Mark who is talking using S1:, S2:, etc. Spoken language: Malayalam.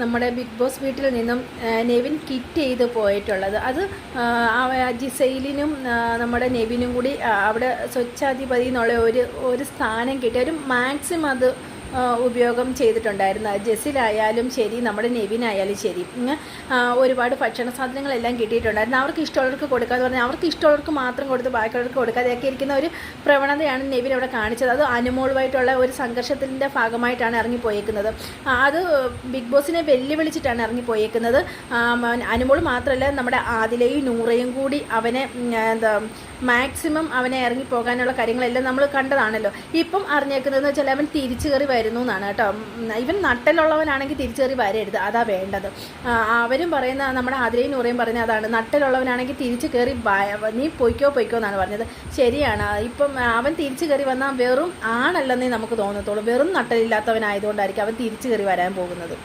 S1: നമ്മുടെ ബിഗ് ബോസ് വീട്ടിൽ നിന്നും നെവിൻ കിറ്റ് ചെയ്ത് പോയിട്ടുള്ളത്. അത് ജിസൈലിനും നമ്മുടെ നെവിനും കൂടി അവിടെ സ്വച്ഛാധിപതി എന്നുള്ള ഒരു സ്ഥാനം കിട്ടിയ ഒരു മാക്സിമം അത് ഉപയോഗം ചെയ്തിട്ടുണ്ടായിരുന്നു. ജെസ്സിലായാലും ശരി, നമ്മുടെ നെവിനായാലും ശരി, ഒരുപാട് ഭക്ഷണ സാധനങ്ങളെല്ലാം കിട്ടിയിട്ടുണ്ടായിരുന്നു. അവർക്ക് ഇഷ്ടമുള്ളവർക്ക് കൊടുക്കാമെന്ന് പറഞ്ഞാൽ അവർക്ക് ഇഷ്ടമുള്ളവർക്ക് മാത്രം കൊടുത്ത് ബാക്കിയുള്ളവർക്ക് കൊടുക്കാതെയൊക്കെ ഇരിക്കുന്ന ഒരു പ്രവണതയാണ് നെവിൻ അവിടെ കാണിച്ചത്. അത് അനുമോളുമായിട്ടുള്ള ഒരു സംഘർഷത്തിൻ്റെ ഭാഗമായിട്ടാണ് ഇറങ്ങിപ്പോയേക്കുന്നത്. അത് ബിഗ് ബോസിനെ വെല്ലുവിളിച്ചിട്ടാണ് ഇറങ്ങിപ്പോയേക്കുന്നത്. അനുമോൾ മാത്രമല്ല, നമ്മുടെ ആദിലയും നൂറയും കൂടി അവനെ മാക്സിമം അവനെ ഇറങ്ങിപ്പോകാനുള്ള കാര്യങ്ങളെല്ലാം നമ്മൾ കണ്ടതാണല്ലോ. ഇപ്പം അറിഞ്ഞേക്കുന്നതെന്ന് വെച്ചാൽ അവൻ തിരിച്ചു കയറി വരുന്നു എന്നാണ് കേട്ടോ. ഇവൻ നട്ടലുള്ളവനാണെങ്കിൽ തിരിച്ചു കയറി വരരുത്, അതാ വേണ്ടത്. അവരും പറയുന്ന, നമ്മുടെ ആതിരയും നൂറയും പറയുന്നത് അതാണ്, നട്ടലുള്ളവനാണെങ്കിൽ തിരിച്ചു കയറി നീ പൊയ്ക്കോ എന്നാണ് പറഞ്ഞത്. ശരിയാണ്. ഇപ്പം അവൻ തിരിച്ചു കയറി വന്നാൽ വെറും ആണല്ലെന്നേ നമുക്ക് തോന്നത്തുള്ളൂ. വെറും നട്ടലില്ലാത്തവനായതുകൊണ്ടായിരിക്കും അവൻ തിരിച്ചു കയറി വരാൻ പോകുന്നത്.